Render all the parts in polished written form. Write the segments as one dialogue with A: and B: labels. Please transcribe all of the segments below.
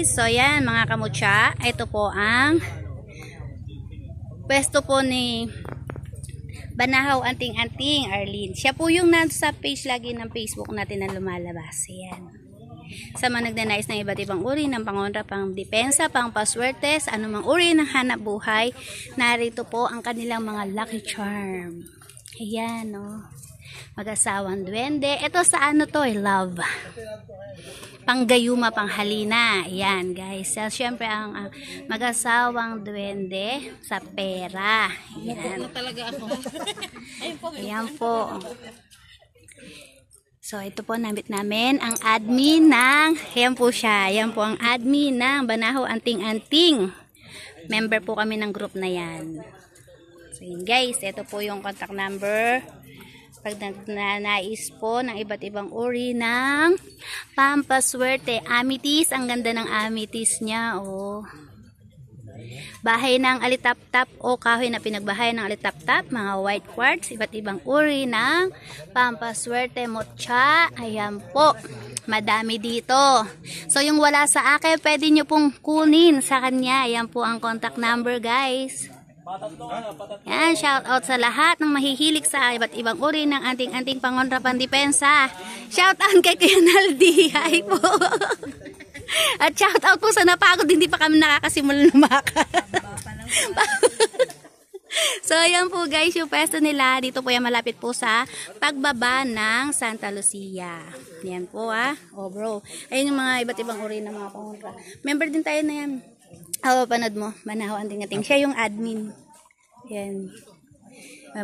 A: guys, so yan mga kamutya, ito po ang pwesto po ni Banahaw Anting-Anting Arlene. Siya po yung nasa page lagi ng Facebook natin na lumalabas. Yan. Sa mga nagnanais ng iba't ibang uri ng pangontra, pang depensa, pang paswertes, anumang uri ng hanap buhay, narito po ang kanilang mga lucky charm. Ayan, no. Mag-asawang duwende. Ito sa ano to, love. Panggayuma, panghalina. Ayan, guys. So, syempre, ang mag-asawang duwende sa pera. Ayan.
B: Talaga ako.
A: Ayan po. So, ito po namit namin ang admin ng, ayan po siya. Ayan po ang admin ng Banahaw Anting-Anting. Member po kami ng group na yan. So, yun guys. Ito po yung contact number. Pag nais po ng iba't ibang uri ng pampaswerte. Amethyst, ang ganda ng amethyst niya, oh. Bahay ng alitap-tap o kahoy na pinagbahay ng alitap-tap, mga white quartz, iba't ibang uri ng pampaswerte, motya. Ayan po, madami dito. So yung wala sa akin, pwede nyo pong kunin sa kanya. Ayan po ang contact number, guys. Yan, shout out sa lahat ng mahihilig sa iba't ibang uri ng anting-anting pangontra, pandepensa. Shout out kay Kuya Naldi. Hi po. At shout out po sa napagod, hindi pa kami nakakasimula lumakad. So ayan po guys, yung pwesto nila dito po yan, malapit po sa pagbaba ng Santa Lucia. Yan po oh bro. Ayun yung mga iba't ibang uri ng mga pangontra. Member din tayo na yan. Panood mo, Banahaw Anting-Anting. Siya yung admin. Yan.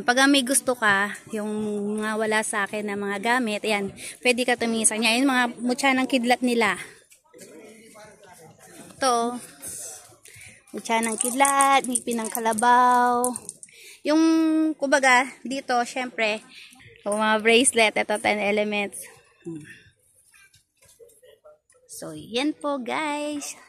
A: Pag may gusto ka, yung mga wala sa akin na mga gamit, yan, pwede ka tumingin sa kanya. Yung mga mutya ng kidlat nila. Ito, mutya ng kidlat, ngipin ng kalabaw. Yung, kumbaga, dito, syempre, yung mga bracelet, ito 10 elements. So, yan po guys.